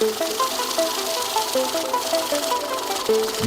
You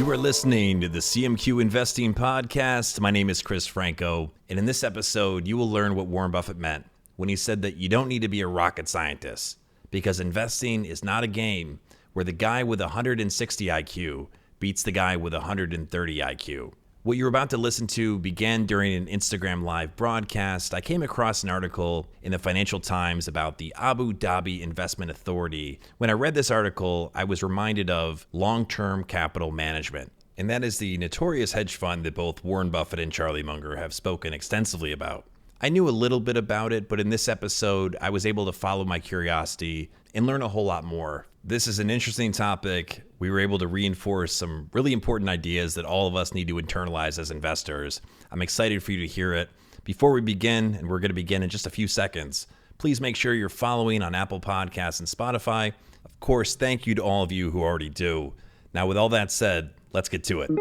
are listening to the CMQ Investing podcast. My name is Chris Franco, and in this episode, you will learn what Warren Buffett meant when he said that you don't need to be a rocket scientist, because investing is not a game where the guy with 160 IQ beats the guy with 130 IQ. What you're about to listen to began during an Instagram live broadcast. I came across an article in the Financial Times about the Abu Dhabi Investment Authority. When I read this article, I was reminded of long-term capital management. And that is the notorious hedge fund that both Warren Buffett and Charlie Munger have spoken extensively about. I knew a little bit about it, but in this episode, I was able to follow my curiosity and learn a whole lot more. This is an interesting topic. We were able to reinforce some really important ideas that all of us need to internalize as investors. I'm excited for you to hear it. Before we begin, and we're going to begin in just a few seconds, please make sure you're following on Apple Podcasts and Spotify. Of course, thank you to all of you who already do. Now, with all that said, let's get to it.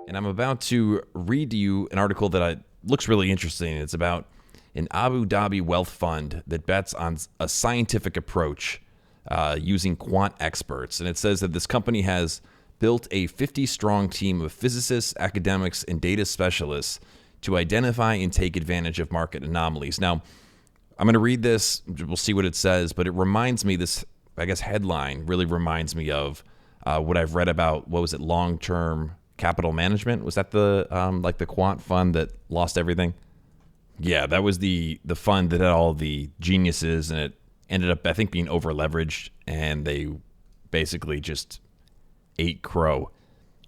And I'm about to read to you an article that looks really interesting. It's about an Abu Dhabi wealth fund that bets on a scientific approach using quant experts. And it says that this company has built a 50-strong team of physicists, academics, and data specialists to identify and take advantage of market anomalies. Now, I'm going to read this. We'll see what it says, but it reminds me, this, I guess, headline really reminds me of what I've read about, what was it, long-term capital management? Was that the like the quant fund that lost everything? Yeah, that was the fund that had all the geniuses, and it ended up, I think, being over-leveraged, and they basically just ate crow.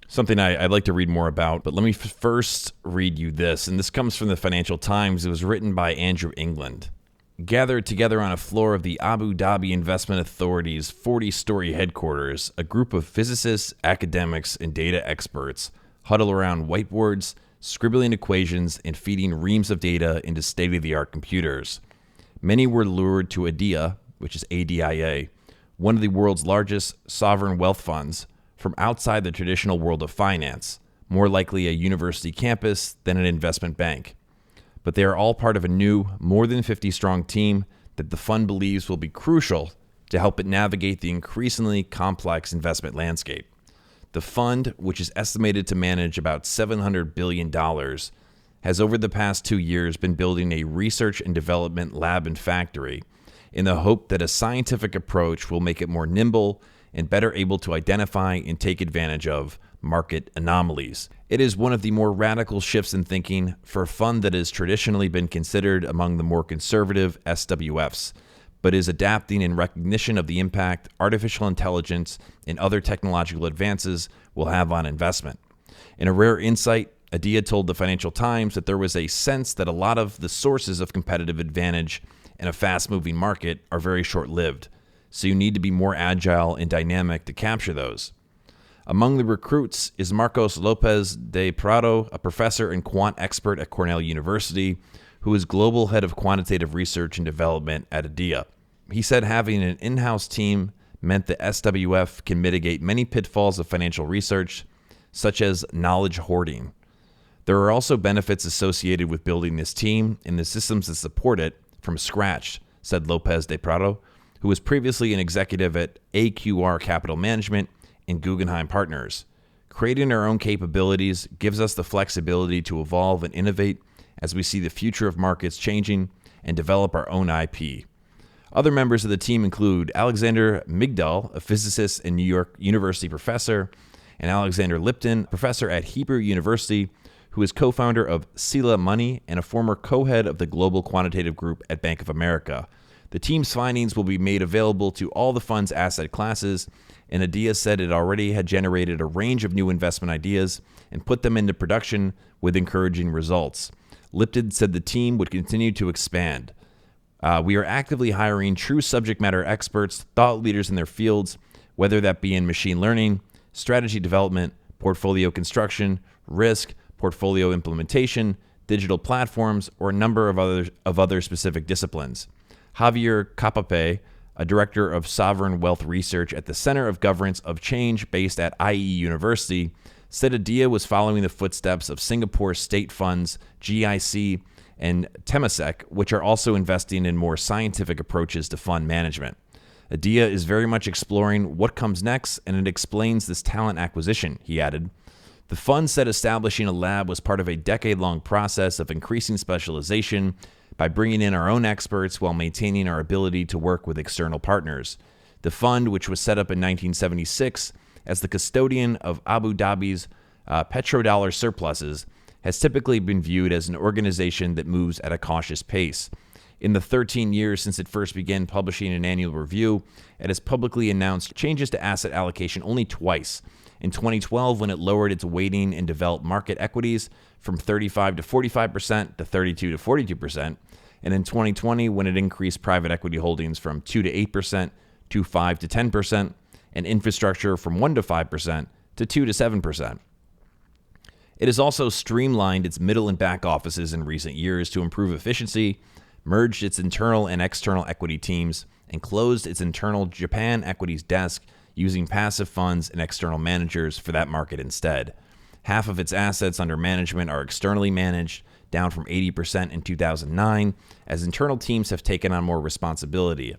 Something I'd like to read more about, but let me first read you this, and this comes from the Financial Times. It was written by Andrew England. Gathered together on a floor of the Abu Dhabi Investment Authority's 40-story headquarters, a group of physicists, academics, and data experts huddle around whiteboards, scribbling equations, and feeding reams of data into state-of-the-art computers. Many were lured to ADIA, which is ADIA, one of the world's largest sovereign wealth funds, from outside the traditional world of finance, more likely a university campus than an investment bank. But they are all part of a new, more than 50-strong team that the fund believes will be crucial to help it navigate the increasingly complex investment landscape. The fund, which is estimated to manage about $700 billion, has over the past 2 years been building a research and development lab and factory in the hope that a scientific approach will make it more nimble and better able to identify and take advantage of market anomalies. It is one of the more radical shifts in thinking for a fund that has traditionally been considered among the more conservative SWFs, but is adapting in recognition of the impact artificial intelligence and other technological advances will have on investment. In a rare insight, Adia told the Financial Times that there was a sense that a lot of the sources of competitive advantage in a fast-moving market are very short-lived, so you need to be more agile and dynamic to capture those. Among the recruits is Marcos Lopez de Prado, a professor and quant expert at Cornell University, who is global head of quantitative research and development at Adia. He said having an in-house team meant that SWF can mitigate many pitfalls of financial research, such as knowledge hoarding. There are also benefits associated with building this team and the systems that support it from scratch, said Lopez de Prado, who was previously an executive at AQR Capital Management and Guggenheim Partners. Creating our own capabilities gives us the flexibility to evolve and innovate as we see the future of markets changing and develop our own IP. Other members of the team include Alexander Migdal, a physicist and New York University professor, and Alexander Lipton, professor at Hebrew University, who is co-founder of Sila Money and a former co-head of the Global Quantitative Group at Bank of America. The team's findings will be made available to all the fund's asset classes, and Adia said it already had generated a range of new investment ideas and put them into production with encouraging results. Lipton said the team would continue to expand. We are actively hiring true subject matter experts, thought leaders in their fields, whether that be in machine learning, strategy development, portfolio construction, risk, portfolio implementation, digital platforms, or a number of other specific disciplines. Javier Capape, a director of sovereign wealth research at the Center of Governance of Change based at IE University, said Adia was following the footsteps of Singapore's state funds GIC and Temasek, which are also investing in more scientific approaches to fund management. Adia is very much exploring what comes next, and it explains this talent acquisition, he added. The fund said establishing a lab was part of a decade-long process of increasing specialization by bringing in our own experts while maintaining our ability to work with external partners. The fund, which was set up in 1976 as the custodian of Abu Dhabi's petrodollar surpluses, has typically been viewed as an organization that moves at a cautious pace. In the 13 years since it first began publishing an annual review, it has publicly announced changes to asset allocation only twice. In 2012, when it lowered its weighting in developed market equities from 35 to 45% to 32 to 42%, and in 2020, when it increased private equity holdings from 2 to 8% to 5 to 10%, and infrastructure from 1 to 5% to 2 to 7%. It has also streamlined its middle and back offices in recent years to improve efficiency, merged its internal and external equity teams, and closed its internal Japan equities desk using passive funds and external managers for that market instead. Half of its assets under management are externally managed, down from 80% in 2009, as internal teams have taken on more responsibility.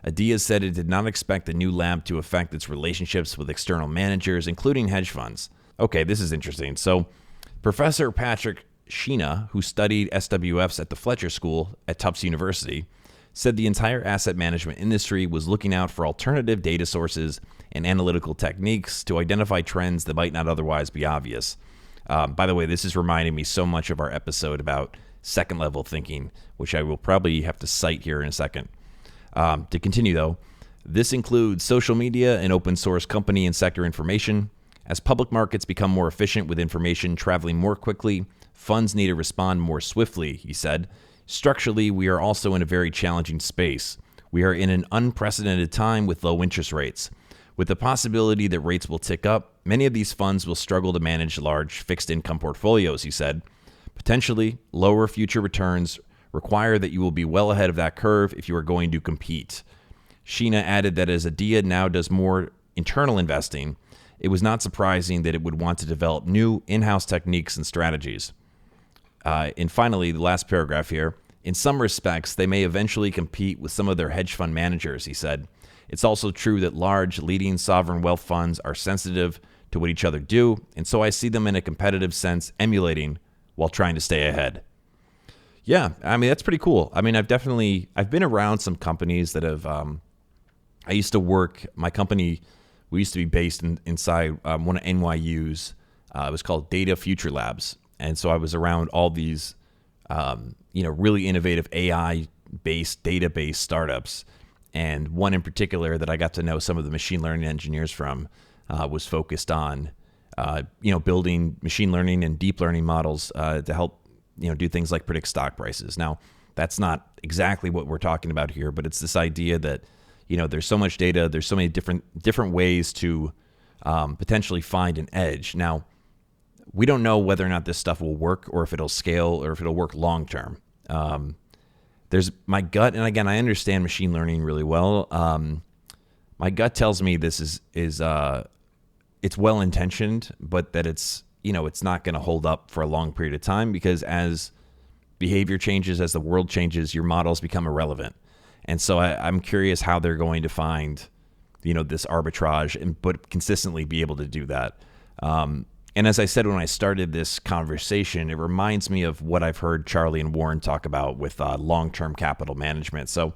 Adia said it did not expect the new lab to affect its relationships with external managers, including hedge funds. Okay, this is interesting. So, Professor Patrick Sheena, who studied SWFs at the Fletcher School at Tufts University, said the entire asset management industry was looking out for alternative data sources and analytical techniques to identify trends that might not otherwise be obvious. By the way, this is reminding me so much of our episode about second-level thinking, which I will probably have to cite here in a second. To continue, though, this includes social media and open source company and sector information. As public markets become more efficient with information traveling more quickly, funds need to respond more swiftly, he said. Structurally, we are also in a very challenging space. We are in an unprecedented time with low interest rates. With the possibility that rates will tick up, many of these funds will struggle to manage large fixed income portfolios, he said. Potentially, lower future returns require that you will be well ahead of that curve if you are going to compete. Sheena added that as Adia now does more internal investing, it was not surprising that it would want to develop new in-house techniques and strategies. And finally, the last paragraph here, in some respects, they may eventually compete with some of their hedge fund managers, he said. It's also true that large, leading sovereign wealth funds are sensitive to what each other do, and so I see them in a competitive sense emulating while trying to stay ahead. Yeah, I mean, that's pretty cool. I mean, I've been around some companies that have, I used to work, my company, we used to be based inside one of NYU's, it was called Data Future Labs. And so I was around all these, really innovative AI-based, database startups. And one in particular that I got to know some of the machine learning engineers from was focused on, building machine learning and deep learning models to help, do things like predict stock prices. Now, that's not exactly what we're talking about here, but it's this idea that, there's so much data, there's so many different ways to potentially find an edge. Now, we don't know whether or not this stuff will work or if it'll scale or if it'll work long term. There's my gut, and again, I understand machine learning really well. My gut tells me this is it's well intentioned, but that it's not going to hold up for a long period of time because as behavior changes, as the world changes, your models become irrelevant. And so I'm curious how they're going to find this arbitrage but consistently be able to do that. And as I said when I started this conversation, it reminds me of what I've heard Charlie and Warren talk about with long-term capital management. So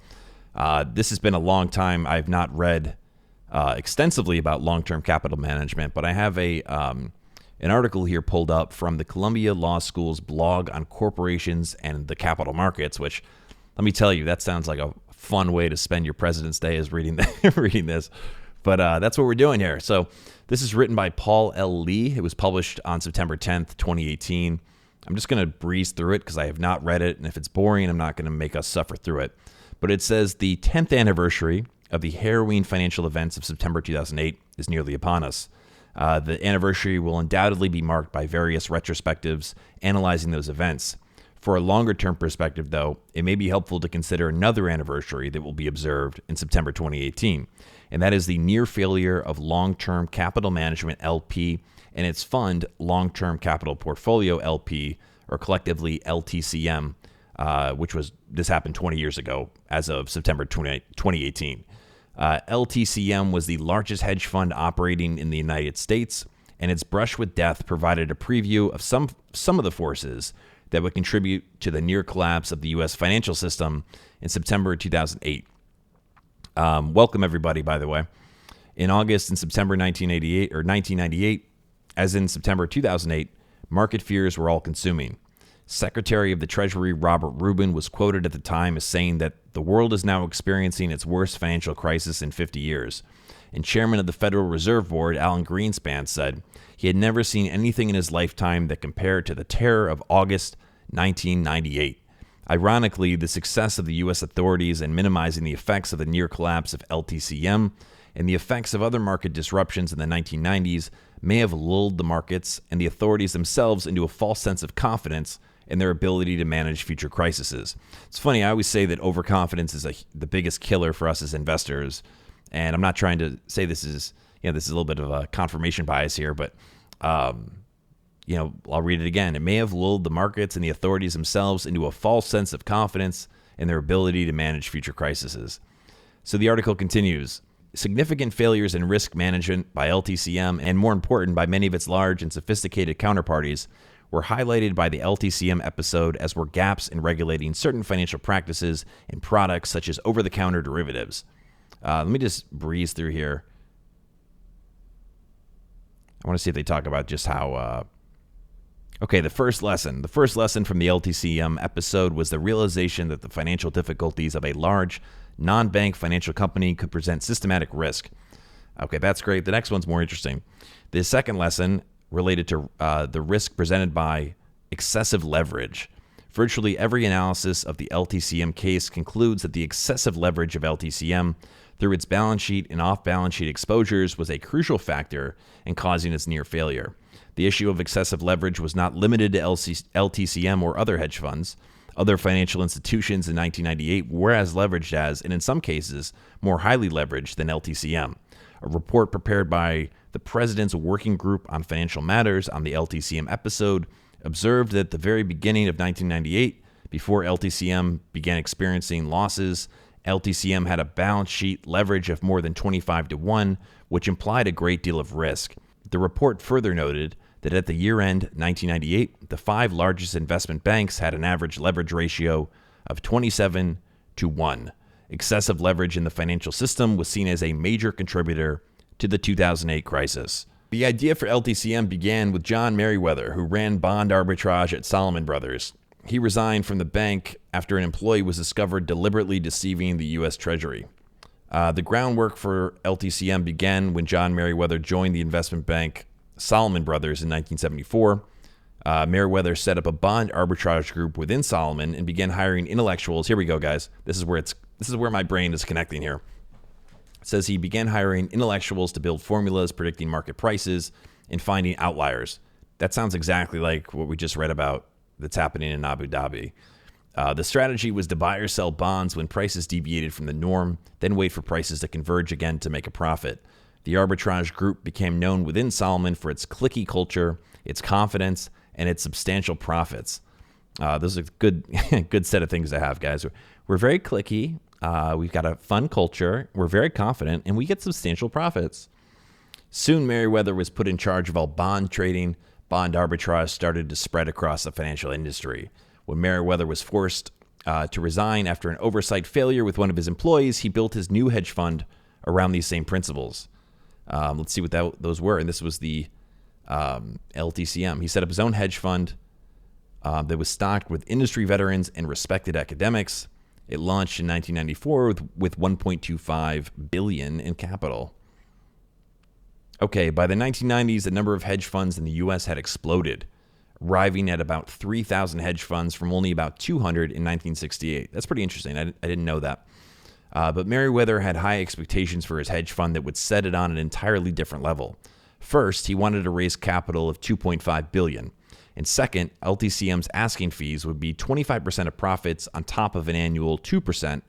this has been a long time. I've not read extensively about long-term capital management, but I have an article here pulled up from the Columbia Law School's blog on corporations and the capital markets, which, let me tell you, that sounds like a fun way to spend your President's Day is reading this. But that's what we're doing here. So this is written by Paul L. Lee. It was published on September 10th, 2018. I'm just going to breeze through it because I have not read it. And if it's boring, I'm not going to make us suffer through it. But it says the 10th anniversary of the harrowing financial events of September 2008 is nearly upon us. The anniversary will undoubtedly be marked by various retrospectives analyzing those events. For a longer-term perspective, though, it may be helpful to consider another anniversary that will be observed in September 2018, and that is the near failure of Long-Term Capital Management LP and its fund Long-Term Capital Portfolio LP, or collectively LTCM, this happened 20 years ago as of September 2018. LTCM was the largest hedge fund operating in the United States, and its brush with death provided a preview of some of the forces that would contribute to the near collapse of the U.S. financial system in September 2008. Welcome, everybody, by the way. In August and September 1998, as in September 2008, market fears were all consuming. Secretary of the Treasury Robert Rubin was quoted at the time as saying that the world is now experiencing its worst financial crisis in 50 years. And Chairman of the Federal Reserve Board, Alan Greenspan, said he had never seen anything in his lifetime that compared to the terror of August 1998. Ironically, the success of the U.S. authorities in minimizing the effects of the near collapse of LTCM and the effects of other market disruptions in the 1990s may have lulled the markets and the authorities themselves into a false sense of confidence in their ability to manage future crises. It's funny, I always say that overconfidence is the biggest killer for us as investors, and I'm not trying to say this is a little bit of a confirmation bias here, but I'll read it again. It may have lulled the markets and the authorities themselves into a false sense of confidence in their ability to manage future crises. So the article continues. Significant failures in risk management by LTCM, and more important, by many of its large and sophisticated counterparties, were highlighted by the LTCM episode, as were gaps in regulating certain financial practices and products such as over-the-counter derivatives. Let me just breeze through here. I want to see if they talk about just how... the first lesson. The first lesson from the LTCM episode was the realization that the financial difficulties of a large, non-bank financial company could present systematic risk. Okay, that's great. The next one's more interesting. The second lesson related to the risk presented by excessive leverage. Virtually every analysis of the LTCM case concludes that the excessive leverage of LTCM through its balance sheet and off-balance sheet exposures was a crucial factor in causing its near failure. The issue of excessive leverage was not limited to LTCM or other hedge funds. Other financial institutions in 1998 were as leveraged as, and in some cases, more highly leveraged than LTCM. A report prepared by the President's Working Group on Financial Matters on the LTCM episode observed that at the very beginning of 1998, before LTCM began experiencing losses, LTCM had a balance sheet leverage of more than 25-1, which implied a great deal of risk. The report further noted that at the year-end 1998, the 5 largest investment banks had an average leverage ratio of 27-1. Excessive leverage in the financial system was seen as a major contributor to the 2008 crisis. The idea for LTCM began with John Merriweather, who ran bond arbitrage at Salomon Brothers. He resigned from the bank after an employee was discovered deliberately deceiving the U.S. Treasury. The groundwork for LTCM began when John Merriweather joined the investment bank Salomon Brothers in 1974. Merriweather set up a bond arbitrage group within Salomon and began hiring intellectuals. Here we go, guys. This is where my brain is connecting here. It says he began hiring intellectuals to build formulas predicting market prices and finding outliers. That sounds exactly like what we just read about that's happening in Abu Dhabi. The strategy was to buy or sell bonds when prices deviated from the norm, then wait for prices to converge again to make a profit. The arbitrage group became known within Salomon for its cliquey culture, its confidence, and its substantial profits. Those are good set of things to have, guys. We're very cliquey. We've got a fun culture. We're very confident, and we get substantial profits. Soon, Merriweather was put in charge of all bond trading. Bond arbitrage started to spread across the financial industry. When Merriweather was forced to resign after an oversight failure with one of his employees, he built his new hedge fund around these same principles. Let's see what those were. And this was the LTCM. He set up his own hedge fund that was stocked with industry veterans and respected academics. It launched in 1994 with $1.25 billion in capital. Okay, by the 1990s, the number of hedge funds in the U.S. had exploded, arriving at about 3,000 hedge funds from only about 200 in 1968. That's pretty interesting. I didn't know that. But Merriweather had high expectations for his hedge fund that would set it on an entirely different level. First, he wanted to raise capital of $2.5 billion. And second, LTCM's asking fees would be 25% of profits on top of an annual 2%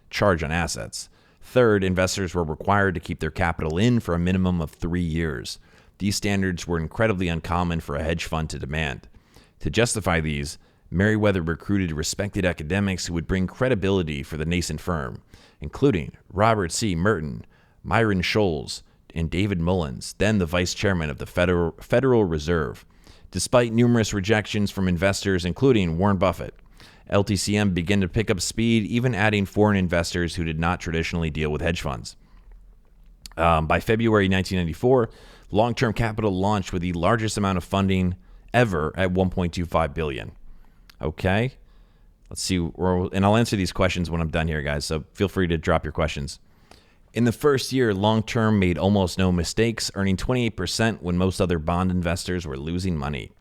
charge on assets. Third, investors were required to keep their capital in for a minimum of 3 years. These standards were incredibly uncommon for a hedge fund to demand. To justify these, Merriweather recruited respected academics who would bring credibility for the nascent firm, including Robert C. Merton, Myron Scholes, and David Mullins, then the vice chairman of the Federal Reserve. Despite numerous rejections from investors, including Warren Buffett, LTCM began to pick up speed, even adding foreign investors who did not traditionally deal with hedge funds. By February 1994, Long-Term Capital launched with the largest amount of funding ever at $1.25 billion. Okay, let's see, and I'll answer these questions when I'm done here, guys, so feel free to drop your questions. In the first year, Long-Term made almost no mistakes, earning 28% when most other bond investors were losing money.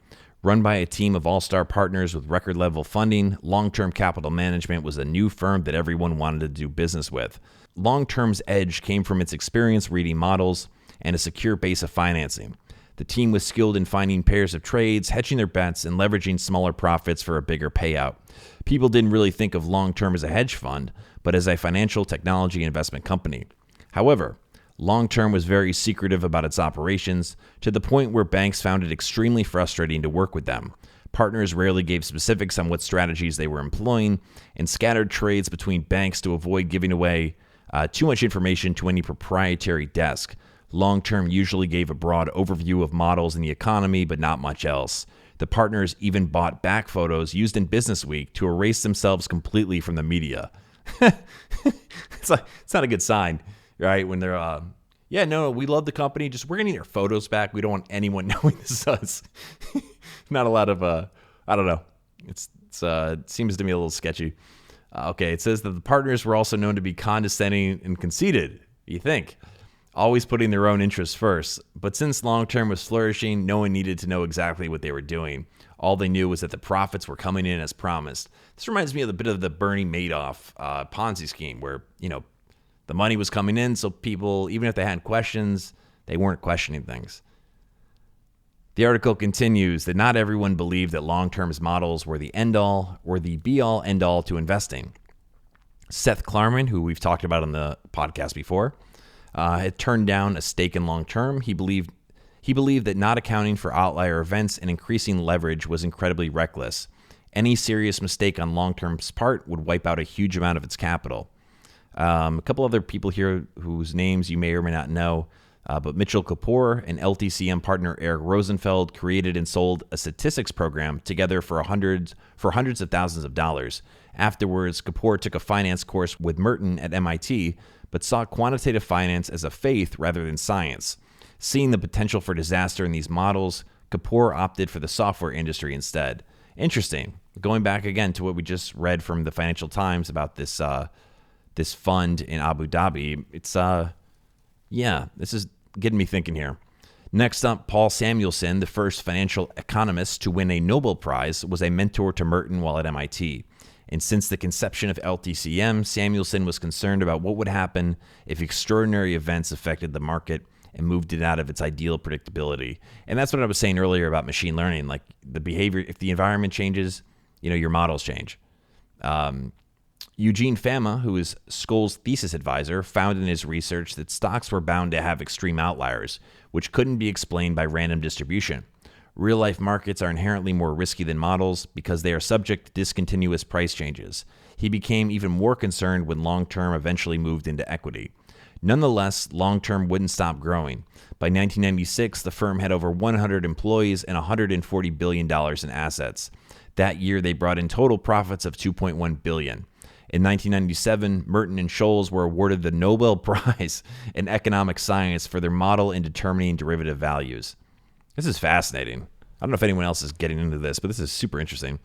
Run by a team of all-star partners with record-level funding, Long-Term Capital Management was a new firm that everyone wanted to do business with. Long-Term's edge came from its experience reading models and a secure base of financing. The team was skilled in finding pairs of trades, hedging their bets, and leveraging smaller profits for a bigger payout. People didn't really think of Long-Term as a hedge fund, but as a financial technology investment company. However, Long-Term was very secretive about its operations, to the point where banks found it extremely frustrating to work with them. Partners rarely gave specifics on what strategies they were employing, and scattered trades between banks to avoid giving away too much information to any proprietary desk. Long-Term usually gave a broad overview of models in the economy, but not much else. The partners even bought back photos used in Business Week to erase themselves completely from the media. It's not a good sign, right? When they're, we love the company, just we're going to need our photos back. We don't want anyone knowing this is us. Not a lot of, I don't know. It seems to me a little sketchy. Okay, it says that the partners were also known to be condescending and conceited, you think, always putting their own interests first. But since Long-Term was flourishing, no one needed to know exactly what they were doing. All they knew was that the profits were coming in as promised. This reminds me of a bit of the Bernie Madoff Ponzi scheme where, the money was coming in, so people, even if they had questions, they weren't questioning things. The article continues that not everyone believed that Long-Term's models were the end-all or the be-all, end-all to investing. Seth Klarman, who we've talked about on the podcast before, had turned down a stake in Long-Term. He believed that not accounting for outlier events and increasing leverage was incredibly reckless. Any serious mistake on Long-Term's part would wipe out a huge amount of its capital. A couple other people here whose names you may or may not know, but Mitchell Kapoor and LTCM partner Eric Rosenfeld created and sold a statistics program together for hundreds of thousands of dollars. Afterwards, Kapoor took a finance course with Merton at MIT, but saw quantitative finance as a faith rather than science. Seeing the potential for disaster in these models, Kapoor opted for the software industry instead. Interesting. Going back again to what we just read from the Financial Times about this fund in Abu Dhabi, this is getting me thinking here. Next up, Paul Samuelson, the first financial economist to win a Nobel Prize, was a mentor to Merton while at MIT. And since the conception of LTCM, Samuelson was concerned about what would happen if extraordinary events affected the market and moved it out of its ideal predictability. And that's what I was saying earlier about machine learning, like the behavior, if the environment changes, your models change. Eugene Fama, who is Skoll's thesis advisor, found in his research that stocks were bound to have extreme outliers, which couldn't be explained by random distribution. Real-life markets are inherently more risky than models because they are subject to discontinuous price changes. He became even more concerned when Long-Term eventually moved into equity. Nonetheless, Long-Term wouldn't stop growing. By 1996, the firm had over 100 employees and $140 billion in assets. That year, they brought in total profits of $2.1 billion. In 1997, Merton and Scholes were awarded the Nobel Prize in Economic Science for their model in determining derivative values. This is fascinating. I don't know if anyone else is getting into this, but this is super interesting.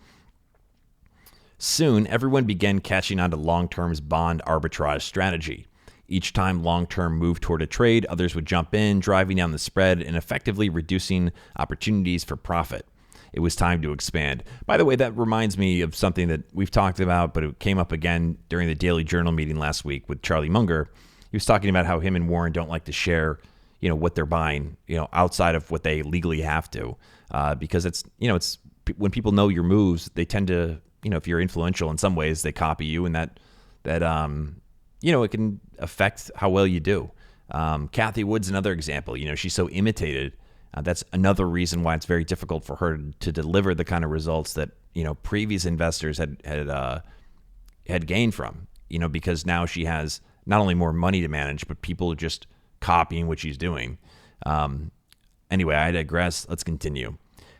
Soon, everyone began catching on to Long-Term's bond arbitrage strategy. Each time Long-Term moved toward a trade, others would jump in, driving down the spread and effectively reducing opportunities for profit. It was time to expand. By the way, that reminds me of something that we've talked about, but it came up again during the Daily Journal meeting last week with Charlie Munger. He was talking about how him and Warren don't like to share, what they're buying, outside of what they legally have to, because it's when people know your moves, they tend to, if you're influential in some ways, they copy you, and that it can affect how well you do. Kathy Wood's another example. She's so imitated That's another reason why it's very difficult for her to deliver the kind of results that previous investors had gained from. Because now she has not only more money to manage, but people just copying what she's doing. Anyway, I digress. Let's continue.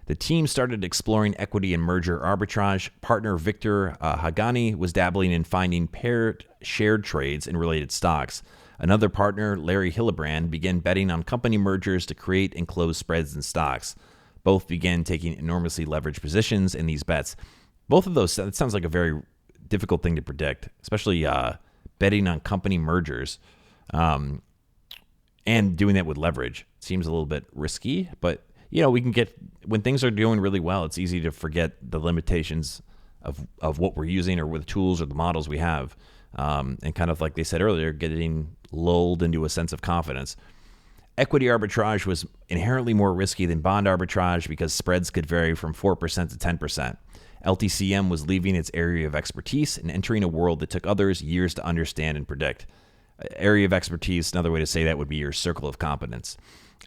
The team started exploring equity and merger arbitrage. Partner Victor Hagani was dabbling in finding paired shared trades in related stocks. Another partner, Larry Hillebrand, began betting on company mergers to create and close spreads in stocks. Both began taking enormously leveraged positions in these bets. Both of those, it sounds like a very difficult thing to predict, especially betting on company mergers and doing that with leverage. Seems a little bit risky, but we can get, when things are doing really well, it's easy to forget the limitations of what we're using or with the tools or the models we have. And kind of like they said earlier, getting lulled into a sense of confidence. Equity arbitrage was inherently more risky than bond arbitrage because spreads could vary from 4% to 10%. LTCM was leaving its area of expertise and entering a world that took others years to understand and predict. Area of expertise, another way to say that would be your circle of competence.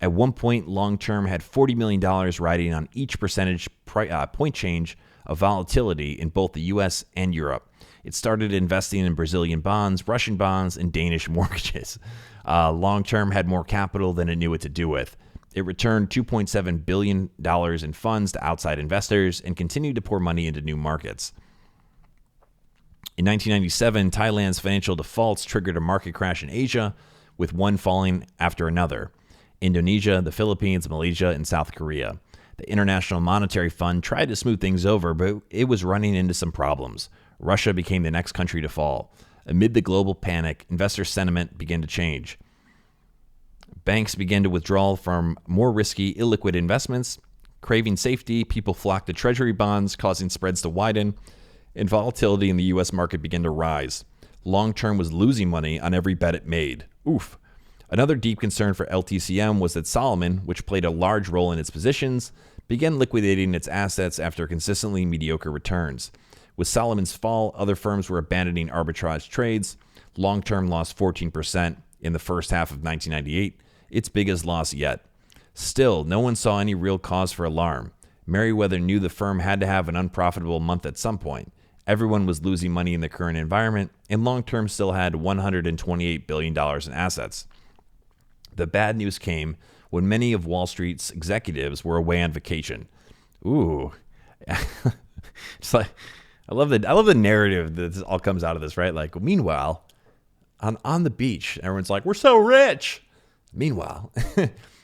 At one point, long-term had $40 million riding on each percentage point change of volatility in both the U.S. and Europe. It started investing in Brazilian bonds, Russian bonds, and Danish mortgages. Long-term had more capital than it knew what to do with. It returned $2.7 billion in funds to outside investors and continued to pour money into new markets. In 1997, Thailand's financial defaults triggered a market crash in Asia, with one falling after another. Indonesia, the Philippines, Malaysia, and South Korea. The International Monetary Fund tried to smooth things over, but it was running into some problems. Russia became the next country to fall. Amid the global panic, investor sentiment began to change. Banks began to withdraw from more risky, illiquid investments. Craving safety, people flocked to treasury bonds, causing spreads to widen, and volatility in the U.S. market began to rise. Long-term was losing money on every bet it made. Oof. Another deep concern for LTCM was that Solomon, which played a large role in its positions, began liquidating its assets after consistently mediocre returns. With Solomon's fall, other firms were abandoning arbitrage trades. Long-term lost 14% in the first half of 1998, its biggest loss yet. Still, no one saw any real cause for alarm. Merriweather knew the firm had to have an unprofitable month at some point. Everyone was losing money in the current environment, and long-term still had $128 billion in assets. The bad news came when many of Wall Street's executives were away on vacation. Ooh. It's like, I love the narrative that this all comes out of this, right? Like, meanwhile, on the beach, everyone's like, we're so rich. Meanwhile,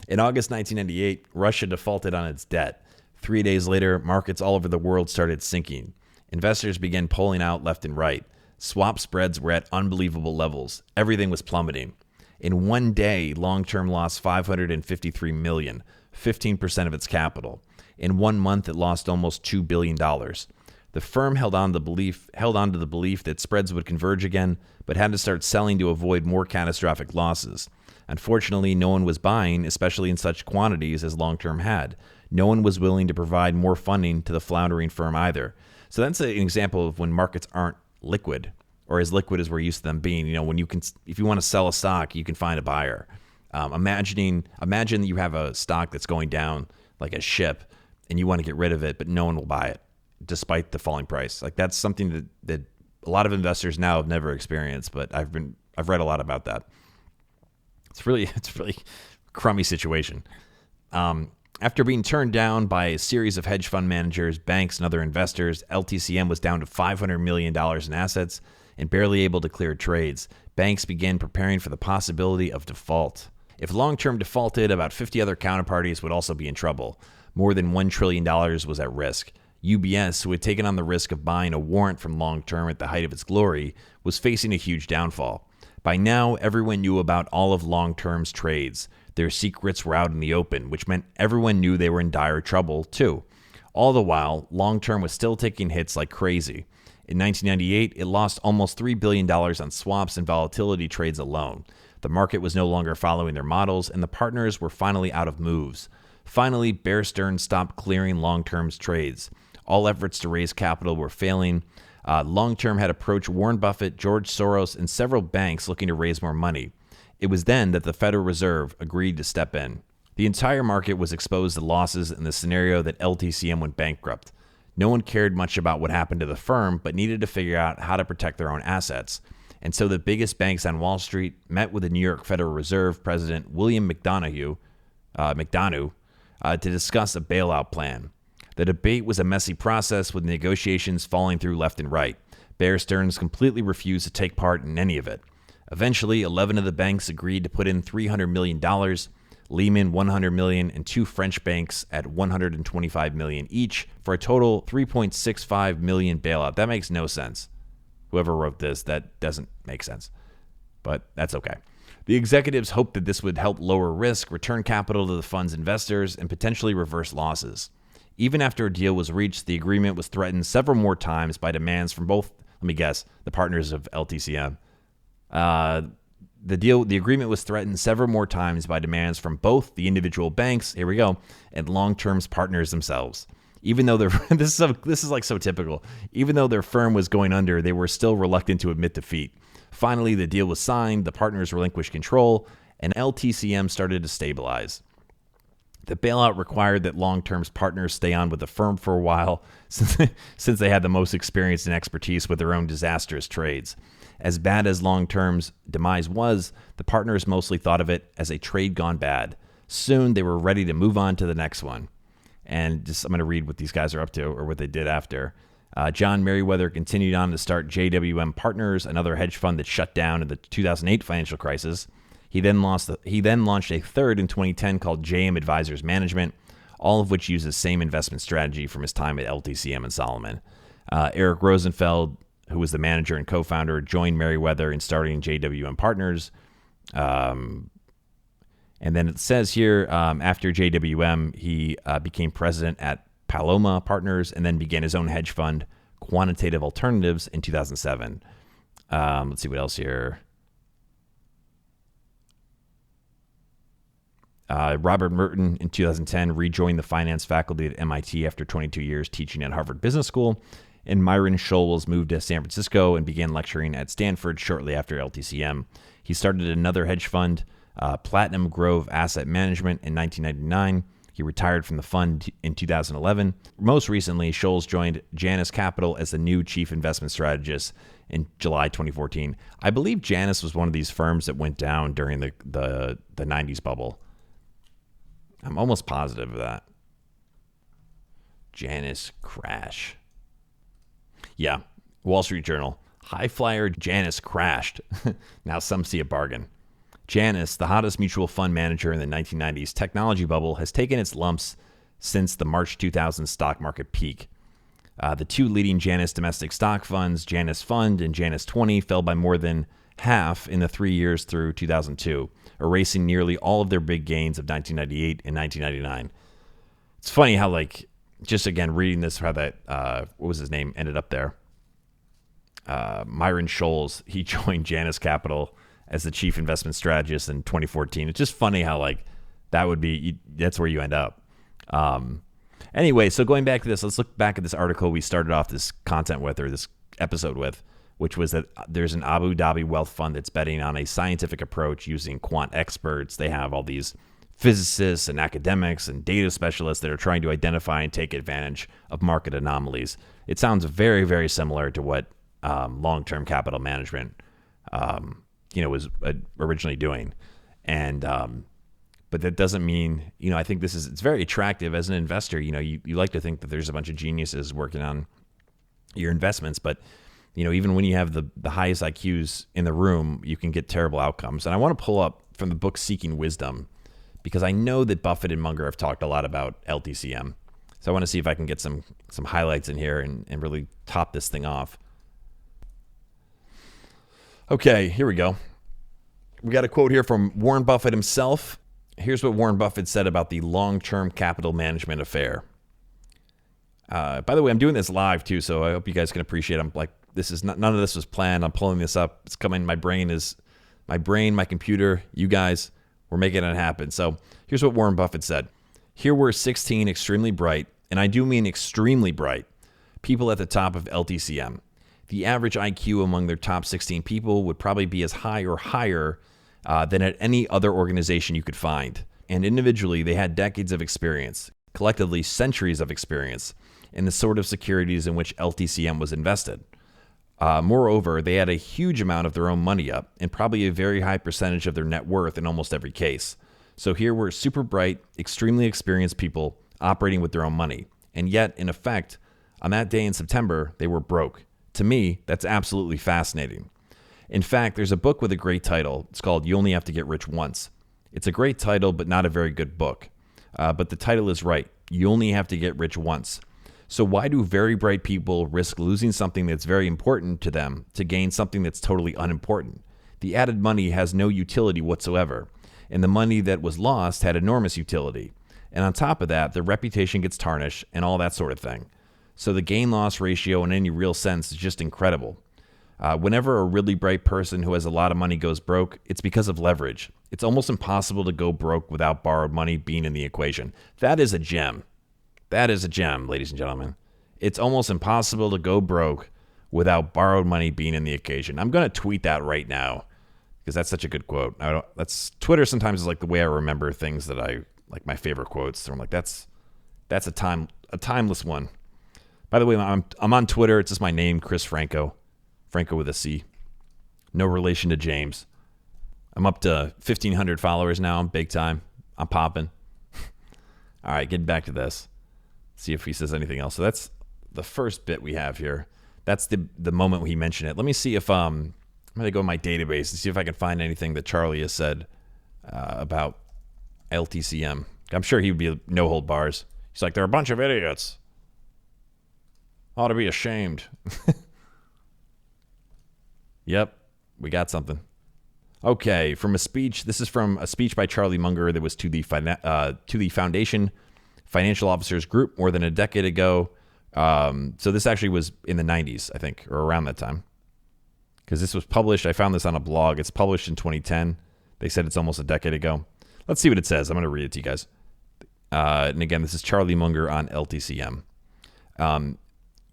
in August 1998, Russia defaulted on its debt. 3 days later, markets all over the world started sinking. Investors began pulling out left and right. Swap spreads were at unbelievable levels. Everything was plummeting. In one day, long-term lost $553 million, 15% of its capital. In 1 month, it lost almost $2 billion. The firm held on to the belief that spreads would converge again, but had to start selling to avoid more catastrophic losses. Unfortunately, no one was buying, especially in such quantities as long-term had. No one was willing to provide more funding to the floundering firm either. So that's an example of when markets aren't liquid, or as liquid as we're used to them being. When you can, if you want to sell a stock, you can find a buyer. Imagine that you have a stock that's going down like a ship, and you want to get rid of it, but no one will buy it, despite the falling price. Like, that's something that a lot of investors now have never experienced, but I've read a lot about that. It's really crummy situation. After being turned down by a series of hedge fund managers, banks, and other investors, LTCM was down to $500 million in assets and barely able to clear trades. Banks began preparing for the possibility of default. If long-term defaulted, about 50 other counterparties would also be in trouble. More than $1 trillion was at risk. UBS, who had taken on the risk of buying a warrant from long-term at the height of its glory, was facing a huge downfall. By now, everyone knew about all of long-term's trades. Their secrets were out in the open, which meant everyone knew they were in dire trouble, too. All the while, long-term was still taking hits like crazy. In 1998, it lost almost $3 billion on swaps and volatility trades alone. The market was no longer following their models, and the partners were finally out of moves. Finally, Bear Stearns stopped clearing long-term's trades. All efforts to raise capital were failing. Long-term had approached Warren Buffett, George Soros, and several banks looking to raise more money. It was then that the Federal Reserve agreed to step in. The entire market was exposed to losses in the scenario that LTCM went bankrupt. No one cared much about what happened to the firm, but needed to figure out how to protect their own assets. And so the biggest banks on Wall Street met with the New York Federal Reserve President William McDonough to discuss a bailout plan. The debate was a messy process with negotiations falling through left and right. Bear Stearns completely refused to take part in any of it. Eventually, 11 of the banks agreed to put in $300 million, Lehman $100 million, and two French banks at $125 million each for a total $3.65 million bailout. That makes no sense. Whoever wrote this, that doesn't make sense. But that's okay. The executives hoped that this would help lower risk, return capital to the fund's investors, and potentially reverse losses. Even after a deal was reached, the agreement was threatened several more times by demands from both, let me guess, the partners of LTCM. The agreement was threatened several more times by demands from both the individual banks, here we go, and long-term partners themselves. Even though this is like so typical. Even though their firm was going under, they were still reluctant to admit defeat. Finally, the deal was signed, the partners relinquished control, and LTCM started to stabilize. The bailout required that long-term partners stay on with the firm for a while, since they had the most experience and expertise with their own disastrous trades. As bad as long-term's demise was, the partners mostly thought of it as a trade gone bad. Soon, they were ready to move on to the next one. And I'm going to read what these guys are up to, or what they did after. John Merriweather continued on to start JWM Partners, another hedge fund that shut down in the 2008 financial crisis. He then launched a third in 2010 called JM Advisors Management, all of which use the same investment strategy from his time at LTCM and Solomon. Eric Rosenfeld, who was the manager and co-founder, joined Merriweather in starting JWM Partners. And then it says here, after JWM, he became president at Paloma Partners and then began his own hedge fund, Quantitative Alternatives, in 2007. Let's see what else here. Robert Merton in 2010 rejoined the finance faculty at MIT after 22 years teaching at Harvard Business School. And Myron Scholes moved to San Francisco and began lecturing at Stanford shortly after LTCM. He started another hedge fund, Platinum Grove Asset Management, in 1999. He retired from the fund in 2011. Most recently, Scholes joined Janus Capital as the new chief investment strategist in July 2014. I believe Janus was one of these firms that went down during the 90s bubble. I'm almost positive of that. Janus crash. Yeah, Wall Street Journal. High flyer Janus crashed. Now some see a bargain. Janus, the hottest mutual fund manager in the 1990s technology bubble, has taken its lumps since the March 2000 stock market peak. The two leading Janus domestic stock funds, Janus Fund and Janus 20, fell by more than half in the 3 years through 2002, erasing nearly all of their big gains of 1998 and 1999. It's funny how, like, just again reading this, how that what was his name ended up there. Myron Scholes, he joined Janus Capital as the chief investment strategist in 2014. It's just funny how, like, that would be, that's where you end up. Anyway, so going back to this, let's look back at this article we started off this content with, or this episode with, which was that there's an Abu Dhabi wealth fund that's betting on a scientific approach using quant experts. They have all these physicists and academics and data specialists that are trying to identify and take advantage of market anomalies. It sounds very, very similar to what long-term capital management, was originally doing. And but that doesn't mean, I think it's very attractive as an investor. You like to think that there's a bunch of geniuses working on your investments, but even when you have the highest IQs in the room, you can get terrible outcomes. And I want to pull up from the book Seeking Wisdom, because I know that Buffett and Munger have talked a lot about LTCM. So I want to see if I can get some highlights in here and really top this thing off. Okay, here we go. We got a quote here from Warren Buffett himself. Here's what Warren Buffett said about the long-term capital management affair. By the way, I'm doing this live too, so I hope you guys can appreciate it. I'm like, none of this was planned. I'm pulling this up. It's coming. My brain, my computer, you guys, we're making it happen. So here's what Warren Buffett said. Here were 16 extremely bright, and I do mean extremely bright, people at the top of LTCM. The average IQ among their top 16 people would probably be as high or higher than at any other organization you could find. and individually they had decades of experience, collectively centuries of experience, in the sort of securities in which LTCM was invested. Moreover, they had a huge amount of their own money up and probably a very high percentage of their net worth in almost every case. So here were super bright, extremely experienced people operating with their own money. And yet, in effect, on that day in September, they were broke. To me, that's absolutely fascinating. In fact, there's a book with a great title. It's called You Only Have to Get Rich Once. It's a great title, but not a very good book. But the title is right. You only have to get rich once. So why do very bright people risk losing something that's very important to them to gain something that's totally unimportant? The added money has no utility whatsoever, and the money that was lost had enormous utility. And on top of that, their reputation gets tarnished and all that sort of thing. So the gain-loss ratio in any real sense is just incredible. Whenever a really bright person who has a lot of money goes broke, it's because of leverage. It's almost impossible to go broke without borrowed money being in the equation. That is a gem. That is a gem, ladies and gentlemen. It's almost impossible to go broke without borrowed money being in the equation. I'm going to tweet that right now because that's such a good quote. That's Twitter sometimes is like the way I remember things that I like my favorite quotes. So I'm like, that's a timeless one. By the way, I'm on Twitter. It's just my name, Chris Franco. Franco with a C. No relation to James. I'm up to 1,500 followers now. I'm big time. I'm popping. All right, getting back to this. See if he says anything else. So that's the first bit we have here. That's the moment he mentioned it. Let me see if I'm going to go in my database and see if I can find anything that Charlie has said about LTCM. I'm sure he would be no hold bars. He's like, they're a bunch of idiots. Ought to be ashamed. Yep, we got something. Okay, from a speech. This is from a speech by Charlie Munger that was to the Foundation Financial Officers Group more than a decade ago. So this actually was in the 90s, I think, or around that time. Because this was published. I found this on a blog. It's published in 2010. They said it's almost a decade ago. Let's see what it says. I'm going to read it to you guys. And again, this is Charlie Munger on LTCM.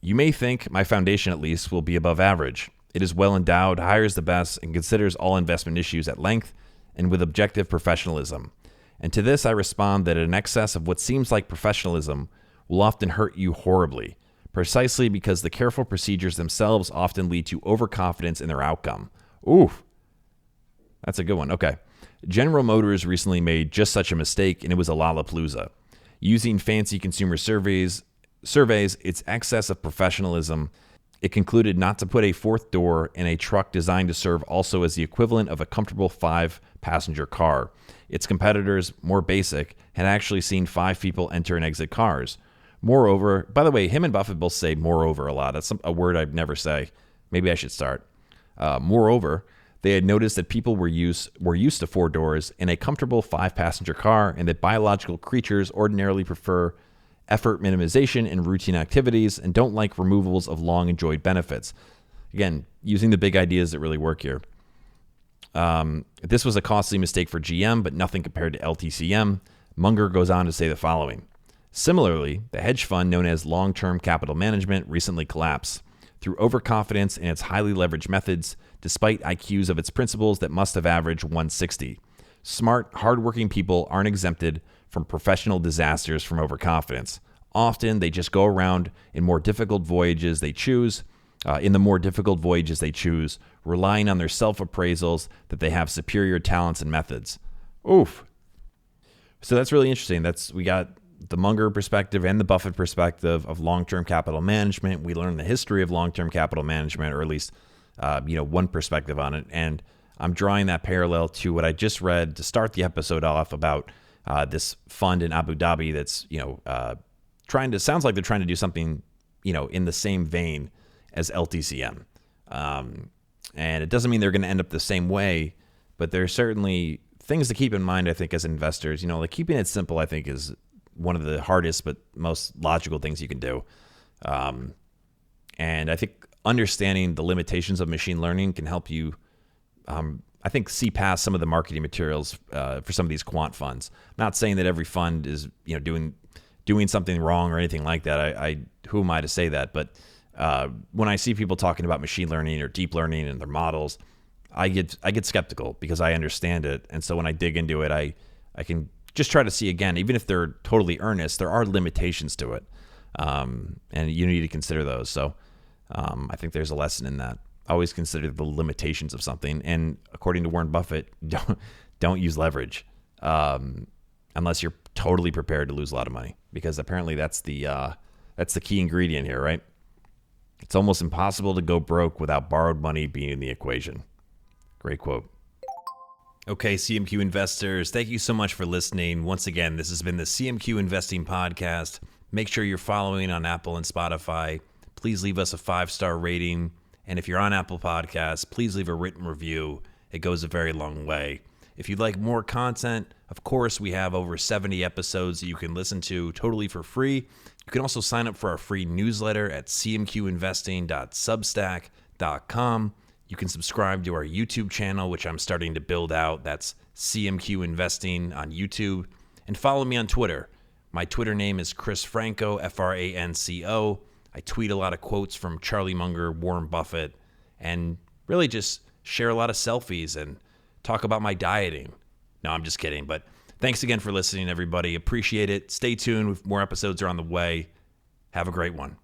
You may think my foundation, at least, will be above average. It is well endowed, hires the best, and considers all investment issues at length and with objective professionalism. And to this I respond that an excess of what seems like professionalism will often hurt you horribly, precisely because the careful procedures themselves often lead to overconfidence in their outcome. Oof. That's a good one. Okay. General Motors recently made just such a mistake, and it was a Lollapalooza. Using fancy consumer surveys, its excess of professionalism, it concluded not to put a fourth door in a truck designed to serve also as the equivalent of a comfortable 5-passenger car. Its competitors, more basic, had actually seen 5 people enter and exit cars. Moreover, by the way, him and Buffett both say moreover a lot. That's a word I'd never say. Maybe I should start. Moreover, they had noticed that people were used to 4 doors in a comfortable 5-passenger car, and that biological creatures ordinarily prefer effort minimization in routine activities and don't like removals of long enjoyed benefits. Again, using the big ideas that really work here. This was a costly mistake for GM, but nothing compared to LTCM. Munger goes on to say the following. Similarly, the hedge fund known as long-term capital management recently collapsed through overconfidence in its highly leveraged methods, despite IQs of its principals that must have averaged 160. Smart, hardworking people aren't exempted from professional disasters from overconfidence. Often, they just go around in the more difficult voyages they choose, relying on their self-appraisals that they have superior talents and methods. Oof. So that's really interesting. We got the Munger perspective and the Buffett perspective of long-term capital management. We learned the history of long-term capital management, or at least one perspective on it. And I'm drawing that parallel to what I just read to start the episode off about this fund in Abu Dhabi that's, sounds like they're trying to do something, in the same vein as LTCM. And it doesn't mean they're going to end up the same way, but there's certainly things to keep in mind, I think, as investors. Like keeping it simple, I think, is one of the hardest but most logical things you can do. And I think understanding the limitations of machine learning can help you, I think, see past some of the marketing materials for some of these quant funds. I'm not saying that every fund is, doing something wrong or anything like that. Who am I to say that? But when I see people talking about machine learning or deep learning and their models, I get skeptical because I understand it. And so when I dig into it, I can just try to see, again, even if they're totally earnest, there are limitations to it. And you need to consider those. So I think there's a lesson in that. Always consider the limitations of something. And according to Warren Buffett, don't use leverage unless you're totally prepared to lose a lot of money, because apparently that's the key ingredient here, right? It's almost impossible to go broke without borrowed money being in the equation. Great quote. Okay, CMQ investors, thank you so much for listening. Once again, this has been the CMQ Investing Podcast. Make sure you're following on Apple and Spotify. Please leave us a 5-star rating. And if you're on Apple Podcasts, please leave a written review. It goes a very long way. If you'd like more content, of course, we have over 70 episodes that you can listen to totally for free. You can also sign up for our free newsletter at cmqinvesting.substack.com. You can subscribe to our YouTube channel, which I'm starting to build out. That's CMQ Investing on YouTube. And follow me on Twitter. My Twitter name is Chris Franco, Franco. I tweet a lot of quotes from Charlie Munger, Warren Buffett, and really just share a lot of selfies and talk about my dieting. No, I'm just kidding. But thanks again for listening, everybody. Appreciate it. Stay tuned. More episodes are on the way. Have a great one.